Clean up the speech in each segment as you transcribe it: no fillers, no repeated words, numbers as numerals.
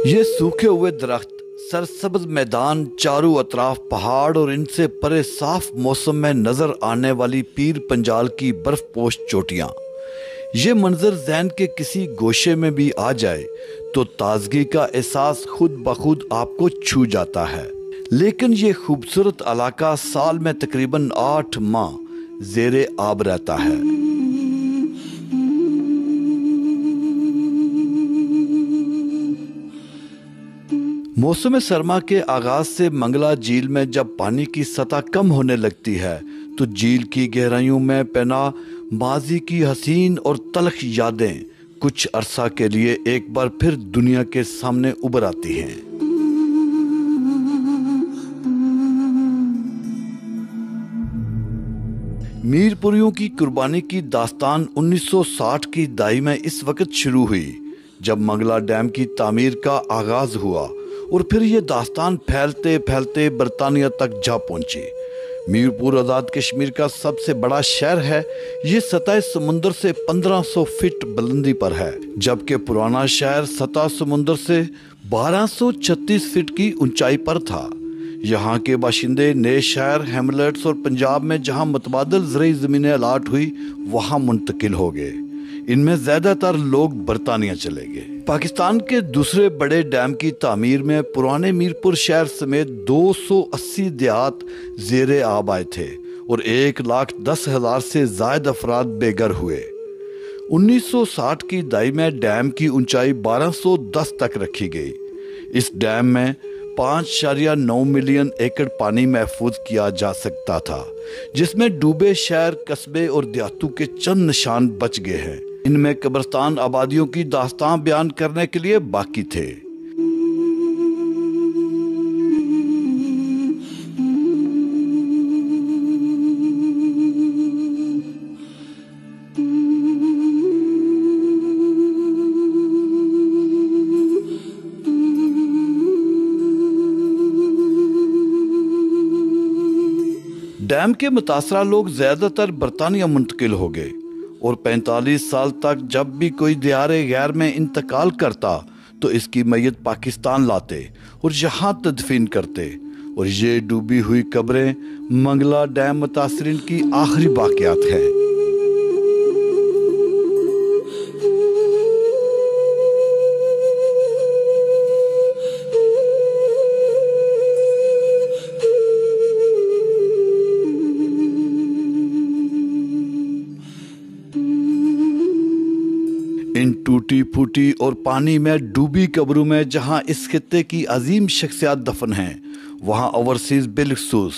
ये सूखे हुए दरख्त, सरसब्ज मैदान, चारों अतराफ पहाड़ और इनसे परे साफ मौसम में नजर आने वाली पीर पंजाल की बर्फपोश चोटियां, ये मंजर ज़हन के किसी गोशे में भी आ जाए तो ताजगी का एहसास खुद ब खुद आपको छू जाता है। लेकिन ये खूबसूरत इलाका साल में तकरीबन 8 माह ज़ेरे आब रहता है। मौसम सरमा के आगाज से मंगला झील में जब पानी की सतह कम होने लगती है तो झील की गहराइयों में पनाह माजी की हसीन और तलख यादें कुछ अरसा के लिए एक बार फिर दुनिया के सामने उभर आती हैं। मीरपुरियों की कुर्बानी की दास्तान 1960 की दहाई में इस वक्त शुरू हुई जब मंगला डैम की तामीर का आगाज हुआ और फिर ये दास्तान फैलते फैलते बरतानिया तक जा पहुंची। मीरपुर आज़ाद कश्मीर का सबसे बड़ा शहर है। ये सतह समुंदर से 1500 फीट बुलंदी पर है, जबकि पुराना शहर सतह समुंदर से 1236 फीट की ऊंचाई पर था। यहाँ के बाशिंदे नए शहर, हैमलेट्स और पंजाब में जहाँ मुतबादल ज़रई ज़मीनें अलाट हुई वहाँ मुंतकिल हो गए। इनमें ज़्यादातर लोग बरतानिया चले गए। पाकिस्तान के दूसरे बड़े डैम की तामीर में पुराने मीरपुर शहर समेत 280 देहात ज़ेरे आब आए थे और 1,10,000 से ज़ायद अफराद बेघर हुए। 1960 की दहाई में डैम की ऊंचाई 1210 तक रखी गई। इस डैम में 5.9 मिलियन एकड़ पानी महफूज किया जा सकता था, जिसमें डूबे शहर, कस्बे और देहातों के चंद निशान बच गए हैं। इनमें कब्रिस्तान आबादियों की दास्तान बयान करने के लिए बाकी थे। डैम के मुतासरा लोग ज्यादातर बरतानिया मुंतकिल हो गए और 45 साल तक जब भी कोई दियारे गैर में इंतकाल करता तो इसकी मैयत पाकिस्तान लाते और यहाँ तदफीन करते। और ये डूबी हुई कब्रें मंगला डैम मुतासरीन की आखिरी बाक़ियात हैं। इन टूटी फूटी और पानी में डूबी कब्रों में जहां इस खित्ते की अजीम शख्सियात दफन हैं, वहां ओवरसीज बिलखसूस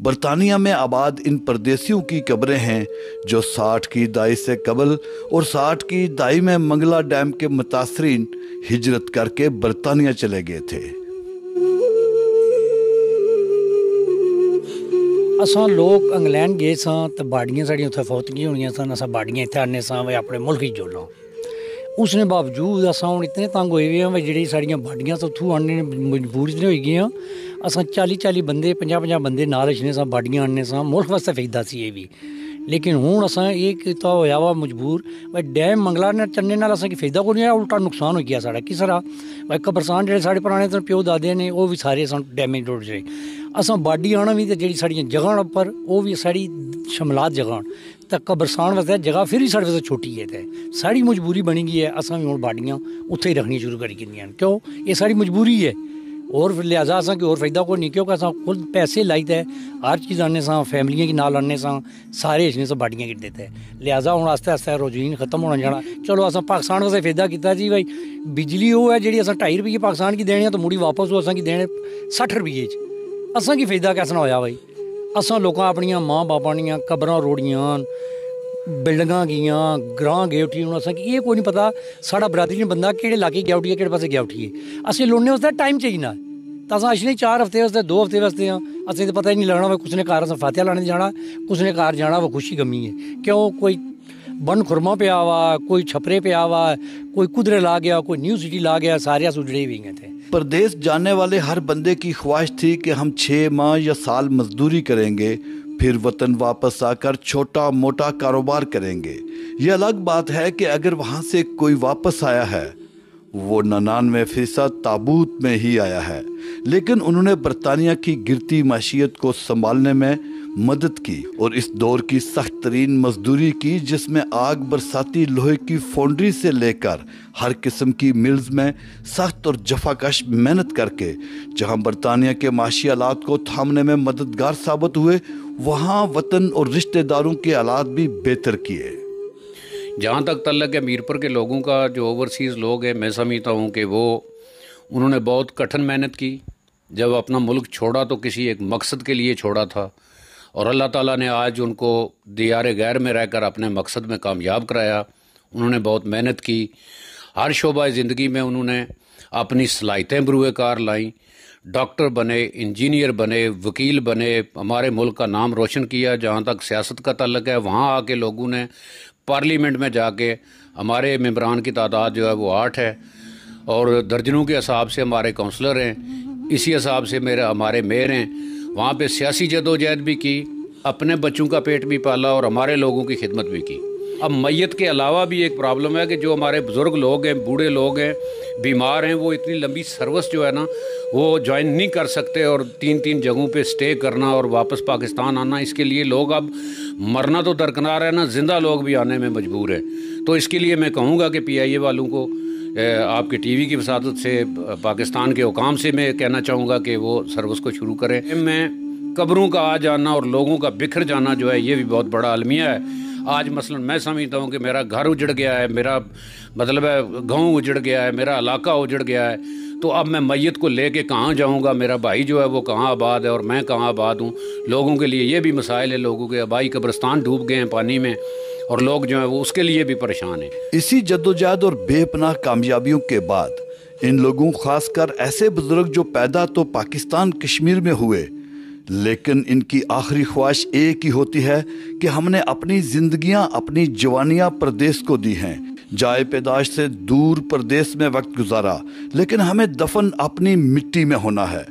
बरतानिया में आबाद इन परदेसियों की कब्रें हैं जो 60 की दहाई से कबल और 60 की दहाई में मंगला डैम के मुतासरीन हिजरत करके बरतानिया चले गए थे। असां लोग इंग्लैंड गए सां तो बाड़ियां साड़ियां उत्थे फौतगी होनियां सन। असां बाड़ियां इत्थे आने सां वे अपने मुल्क च जोड़ना। उसने बावजूद असां हुण इतने तंग होए हुए हैं वी जिहड़ी साड़ियां बाड़ियां तो उत्थों आने मजबूर इतने होई गए हैं। असां 40-40 बंदे 50-50 बंदे नाल अछने सां बाड़ियां आने सां। मुल्क वास्ते फायदा सी ये भी, लेकिन हुण असां ये कीता होया वा मजबूर वे डैम मंगला ने चन्ने नाल असां की फायदा कोई नहीं आया, उल्टा नुकसान हो गया साढ़ा। किस तरह वे कब्रस्तान जिहड़े साढ़े पुराने तो प्यो दादे ने वो भी सारे असां डैमेज रोड रहे। असां बाड़ी आना भी तो जिहड़ी साड़ियां जगह उप्पर वो भी साड़ी शमलात जगह तो कब्रस्तान वास्ते जगह फिर ही साढ़े वास्ते छोटी है। तो साड़ी मजबूरी बनी गई है, असां भी हुण बाड़ियां उत्थे ही रखनी शुरू करी दियां। क्यों ये साड़ी मजबूरी है और लिहाजा असां की और फायदा कोई नहीं, क्योंकि असां खुद पैसे लाई थे हर चीज़ आने सां, फैमिलियां की नाल आने सां, सारे इसने से बाड़ियां गिर देते। लिहाजा हुण आस्ते आस्ते रोजीन खत्म होना जाना। चलो असां पाकिस्तान वास्ते फायदा किया जी भाई, बिजली वो है जी असां 2.5 रुपये पाकिस्तान की देने तो मुड़ी वापस वो असां की देने 60 रुपये। असां की फायदा कैसा होया भाई? असां लोकां अपनियां माँ बापां दियां कब्रां रोड़ियां, बिल्डिंगां गियां, ग्रां गे उठी। हुण असां की ये कोई नहीं पता साढ़ा बरादरी ने बंदा केड़े इलाके गया उठिए, केड़े पासे गया उठिए। असें लोड़ने वास्ते टाइम चाहिए ना, तो असां अछने 4 हफ्ते वास्ते 2 हफ्ते वास्ते हाँ। असें तो पता ही नहीं लगना भाई कुछ ने घर असां फातिहा लाने जाना, कुछ ने घर जाना वो खुशी गमी है। क्यों कोई बन खुरमा पे वा, कोई छपरे पे वा, कोई कुदरे ला गया, कोई न्यू सिटी ला गया, सारे उजड़े हुए थे। परदेश जाने वाले हर बंदे की ख्वाहिश थी कि हम 6 माह या साल मजदूरी करेंगे, फिर वतन वापस आकर छोटा मोटा कारोबार करेंगे। ये अलग बात है कि अगर वहाँ से कोई वापस आया है वो 99% ताबूत में ही आया है, लेकिन उन्होंने बरतानिया की गिरती माशियत को संभालने में मदद की और इस दौर की सख्त तरीन मजदूरी की, जिसमें आग बरसाती लोहे की फाउंड्री से लेकर हर किस्म की मिल्स में सख्त और जफाकश मेहनत करके जहां बरतानिया के माशी हालात को थामने में मददगार साबित हुए, वहां वतन और रिश्तेदारों के हालात भी बेहतर किए। जहाँ तक तल्लक है मीरपुर के लोगों का, जो ओवरसीज़ लोग हैं, मैं समझता हूँ कि उन्होंने बहुत कठिन मेहनत की। जब अपना मुल्क छोड़ा तो किसी एक मकसद के लिए छोड़ा था, और अल्लाह ताला ने आज उनको दियार गैर में रहकर अपने मकसद में कामयाब कराया। उन्होंने बहुत मेहनत की, हर शोबा ज़िंदगी में उन्होंने अपनी सलाहियतें बरूए कार लाई, डॉक्टर बने, इंजीनियर बने, वकील बने, हमारे मुल्क का नाम रोशन किया। जहाँ तक सियासत का ताल्लुक है, वहाँ आके लोगों ने पार्लियामेंट में जाके, हमारे मेंबरान की तादाद जो है वो 8 है और दर्जनों के हिसाब से हमारे काउंसलर हैं, इसी हिसाब से हमारे मेयर हैं। वहाँ पे सियासी जदोजहद भी की, अपने बच्चों का पेट भी पाला और हमारे लोगों की खिदमत भी की। अब मैयत के अलावा भी एक प्रॉब्लम है कि जो हमारे बुज़ुर्ग लोग हैं, बूढ़े लोग हैं, बीमार हैं, वो इतनी लंबी सर्विस जो है ना वो ज्वाइन नहीं कर सकते, और 3-3 जगहों पे स्टे करना और वापस पाकिस्तान आना, इसके लिए लोग अब मरना तो दरकिनार है ना, ज़िंदा लोग भी आने में मजबूर हैं। तो इसके लिए मैं कहूँगा कि PIA वालों को, आपके TV की वसादत से, पाकिस्तान के हुकाम से मैं कहना चाहूँगा कि वो सर्विस को शुरू करें। मैं कब्रों का आ जाना और लोगों का बिखर जाना जो है, ये भी बहुत बड़ा अलमिया है। आज मसलन मैं समझता हूँ कि मेरा घर उजड़ गया है, मेरा मतलब है गाँव उजड़ गया है, मेरा इलाका उजड़ गया है, तो अब मैं मैयत को लेके कहाँ जाऊँगा? मेरा भाई जो है वो कहाँ आबाद है और मैं कहाँ आबाद हूँ? लोगों के लिए ये भी मसाइल है, लोगों के आबाई कब्रिस्तान डूब गए हैं पानी में और लोग जो है वो उसके लिए भी परेशान हैं। इसी जद्दोजहद और बेपनाह कामयाबियों के बाद इन लोगों, खासकर ऐसे बुजुर्ग जो पैदा तो पाकिस्तान कश्मीर में हुए, लेकिन इनकी आखिरी ख्वाहिश एक ही होती है कि हमने अपनी जिंदगियां, अपनी जवानियां प्रदेश को दी हैं। जाए पैदाश से दूर प्रदेश में वक्त गुजारा, लेकिन हमें दफन अपनी मिट्टी में होना है।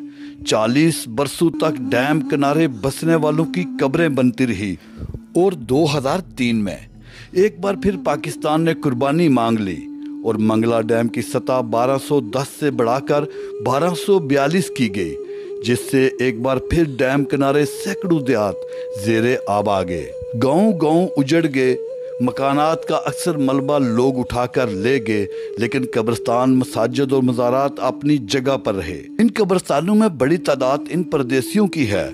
40 बरसों तक डैम किनारे बसने वालों की कब्रें बनती रही और 2003 में एक बार फिर पाकिस्तान ने कुर्बानी मांग ली और मंगला डैम की सतह 1210 से बढ़ाकर 1242 की गई, जिससे एक बार फिर डैम किनारे सैकड़ों देहात जेरे आब आ गए। गांव उजड़ गए, मकानात का अक्सर मलबा लोग उठाकर ले गए, लेकिन कब्रिस्तान, मसाजिद और मज़ारात अपनी जगह पर रहे। इन कब्रिस्तानों में बड़ी तादाद इन परदेसियों की है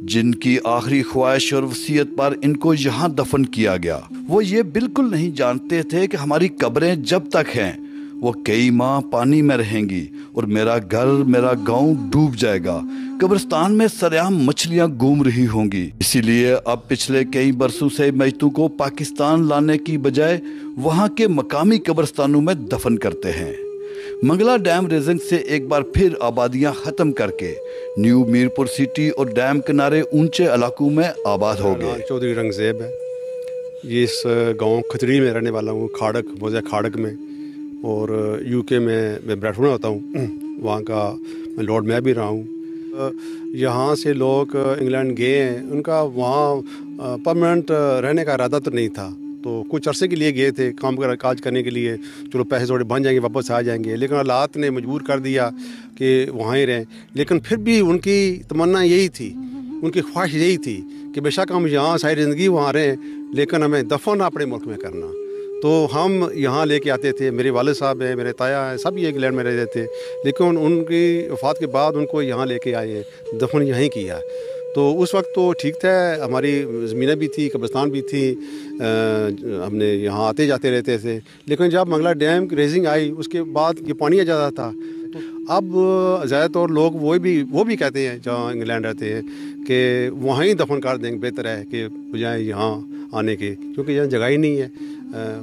जिनकी आखिरी ख्वाहिश और वसीयत पर इनको यहाँ दफन किया गया। वो ये बिल्कुल नहीं जानते थे कि हमारी कब्रें जब तक हैं वो कई माह पानी में रहेंगी और मेरा घर, मेरा गांव डूब जाएगा। कब्रिस्तान में सरेआम मछलियां घूम रही होंगी। इसीलिए अब पिछले कई बरसों से मैतों को पाकिस्तान लाने की बजाय वहां के मकामी कब्रिस्तानों में दफन करते हैं। मंगला डैम रेजिंग से एक बार फिर आबादियां खत्म करके न्यू मीरपुर सिटी और डैम किनारे ऊंचे इलाकों में आबाद हो गए। चौधरी रंगज़ेब है, ये इस गांव खतरी में रहने वाला हूँ, खाड़क, मौज़ा खाड़क में, और UK में मैं ब्रैडफोर्ड में होता हूँ, वहाँ का मैं लॉर्ड में भी रहा हूँ। यहाँ से लोग इंग्लैंड गए हैं, उनका वहाँ परमानेंट रहने का इरादा तो नहीं था, तो कुछ अरसे के लिए गए थे काम काज करने के लिए, चलो पैसे थोड़े बन जाएंगे वापस आ जाएंगे, लेकिन हालात ने मजबूर कर दिया कि वहाँ ही रहें। लेकिन फिर भी उनकी तमन्ना यही थी, उनकी ख्वाहिश यही थी कि बेशक हम यहाँ सारी ज़िंदगी वहाँ रहें, लेकिन हमें दफन अपने मुल्क में करना। तो हम यहाँ लेके आते थे, मेरे वालिद साहब हैं, मेरे ताया हैं, सब ये इंग्लैंड में रहते थे, लेकिन उनकी वफ़ात के बाद उनको यहाँ लेके आए हैं, दफन यहीं किया। तो उस वक्त तो ठीक था, हमारी ज़मीनें भी थी, कब्रिस्तान भी थी, हमने यहाँ आते जाते रहते थे। लेकिन जब मंगला डैम की रेजिंग आई उसके बाद ये पानी आ जाता था। अब ज़्यादातर लोग वो भी कहते हैं जहाँ इंग्लैंड रहते हैं कि वहाँ ही दफन कर देंगे, बेहतर है कि बजाय यहाँ आने के, क्योंकि यहाँ जगह ही नहीं है,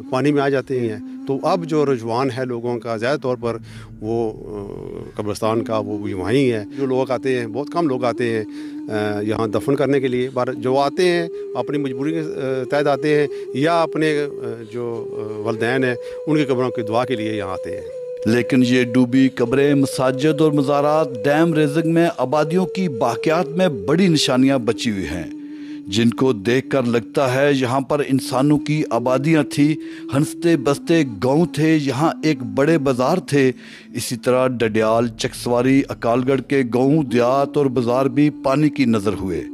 पानी में आ जाते हैं। तो अब जो रुझान है लोगों का ज़्यादा तौर पर वो कब्रिस्तान का वो वहीं है। जो लोग आते हैं, बहुत कम लोग आते हैं यहाँ दफन करने के लिए, पर जो आते हैं अपनी मजबूरी के तहत आते हैं या अपने जो वलदैन हैं उनकी कब्रों की दुआ के लिए यहाँ आते हैं। लेकिन ये डूबी कब्रें, मसाजिद और मज़ारात डैम रेजिंग में आबादियों की बाक़ियात में बड़ी निशानियाँ बची हुई हैं, जिनको देखकर लगता है यहाँ पर इंसानों की आबादियाँ थी, हंसते बसते गांव थे, यहाँ एक बड़े बाजार थे। इसी तरह डडियाल, चकसवारी, अकालगढ़ के गांव, देहात और बाजार भी पानी की नज़र हुए,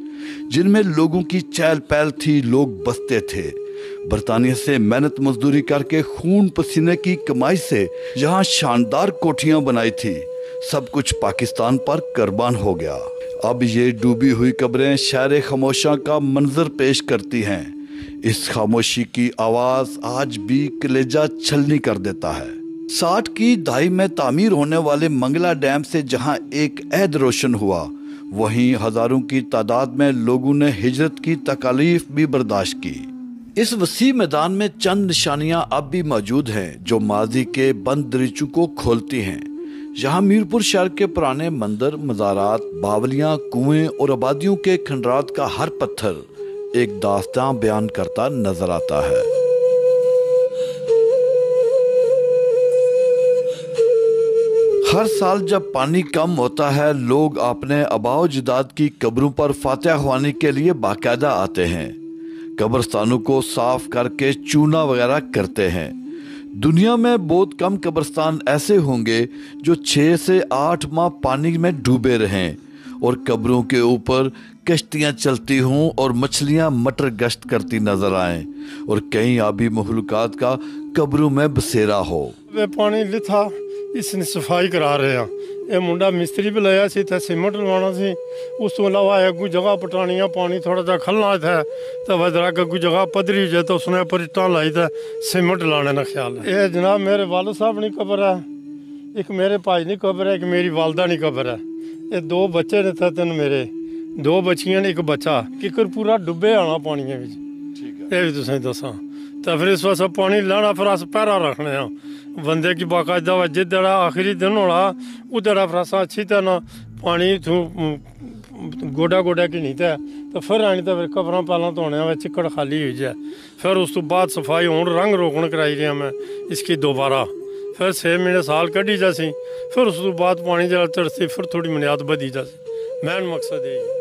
जिनमें लोगों की चहल पहल थी, लोग बसते थे। बरतानिया से मेहनत मजदूरी करके खून पसीने की कमाई से यहाँ शानदार कोठियाँ बनाई थी। सब कुछ पाकिस्तान पर कुर्बान हो गया। अब ये डूबी हुई कब्रें शहर खामोशा का मंजर पेश करती हैं। इस खामोशी की आवाज़ आज भी कलेजा छलनी कर देता है। 60 की दहाई में तामीर होने वाले मंगला डैम से जहां एक अहद रोशन हुआ, वहीं हजारों की तादाद में लोगों ने हिजरत की तकालीफ भी बर्दाश्त की। इस वसी मैदान में चंद निशानियां अब भी मौजूद हैं जो माजी के बंद दरीचों को खोलती हैं। यहाँ मीरपुर शहर के पुराने मंदिर, मज़ारात, बावलियाँ, कुएं और आबादियों के खंडरात का हर पत्थर एक दास्तां बयान करता नजर आता है। हर साल जब पानी कम होता है, लोग अपने आबाओ अजदाद की कब्रों पर फातिहा ख्वानी के लिए बाकायदा आते हैं। कब्रस्तानों को साफ करके चूना वगैरह करते हैं। दुनिया में बहुत कम कब्रिस्तान ऐसे होंगे जो 6 से 8 माह पानी में डूबे रहें और कब्रों के ऊपर कश्तियां चलती हों और मछलियां मटर गश्त करती नजर आएं और कई आबी महलूकात का कब्रों में बसेरा हो। वे पानी लिथा इसने सफाई करा रहे हैं। ये मुंडा मिस्त्री भी लाया सी थे, सीमेंट लवाना सी, उस तो अलावा अगू जगह पटानी पानी थोड़ा जा खलना था तो वजरा अगू जगह पधरी हो जाए तो उसने पर इट्टां लाई था सीमेंट लाने का ख्याल है। ये जनाब मेरे वालिद साहब की कब्र है, एक मेरे भाई की कब्र है, एक मेरी वालदा की कब्र है। ये 2 बच्चे ने थे, 3 मेरे 2 बच्चियां ने, 1 बच्चा। किकर पूरा डुबे आना पानी में, ये भी तुसें दसा। तो फिर इस वास्ते पानी लाना, फिर अस पैरा रखने बंदे की बाकायदा जिदा आखिरी दिन होना उधर फिर अस अच्छी तरह पानी गोडा गोडा की नहीं था तो फिर आनी तो फिर कब्रां पहला धोने चिक्कड़ खाली हो जाए, फिर उस तो बाद सफाई हूँ रंग रोगन कराई रहा मैं इसकी दोबारा, फिर 6 महीने साल कढ़ी जासी, फिर उस तो बाद पानी जरा चढ़ती, फिर थोड़ी बुनियाद बधी जासी। मेन मकसद यही।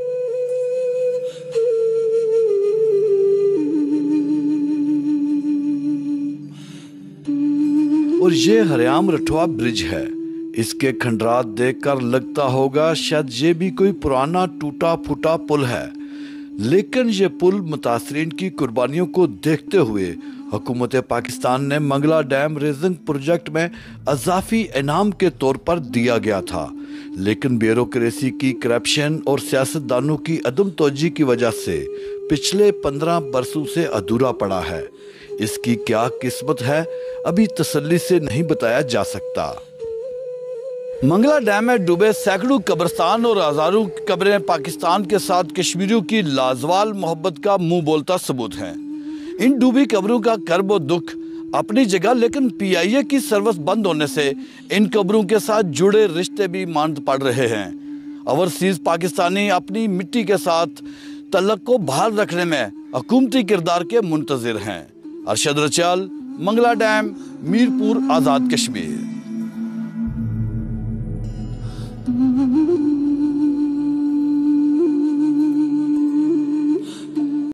और ये हरियाम रठवा ब्रिज है। इसके खंडरात देखकर लगता होगा शायद ये भी कोई पुराना टूटा फूटा पुल है, लेकिन ये पुल मुतासरीन की कुर्बानियों को देखते हुए हुकूमत पाकिस्तान ने मंगला डैम रेजिंग प्रोजेक्ट में अजाफी इनाम के तौर पर दिया गया था, लेकिन ब्यूरोक्रेसी की करप्शन और सियासतदानों की अदम तवज्जो की वजह से पिछले 15 बरसों से अधूरा पड़ा है। इसकी क्या किस्मत है अभी तसल्ली से नहीं बताया जा सकता। मंगला डैम में डूबे सैकड़ों कब्रिस्तान और हजारों कब्रें पाकिस्तान के साथ कश्मीरियों की लाजवाल मोहब्बत का मुंह बोलता सबूत हैं। इन डूबी कब्रों का कर्ब और दुख अपनी जगह, लेकिन PIA की सर्विस बंद होने से इन कब्रों के साथ जुड़े रिश्ते भी मांद पड़ रहे हैं। ओवरसीज पाकिस्तानी अपनी मिट्टी के साथ तल्लक को बहाल रखने में हुकूमती किरदार के मुंतजिर हैं। अरशद रचाल, मंगला डैम, मीरपुर, आज़ाद कश्मीर।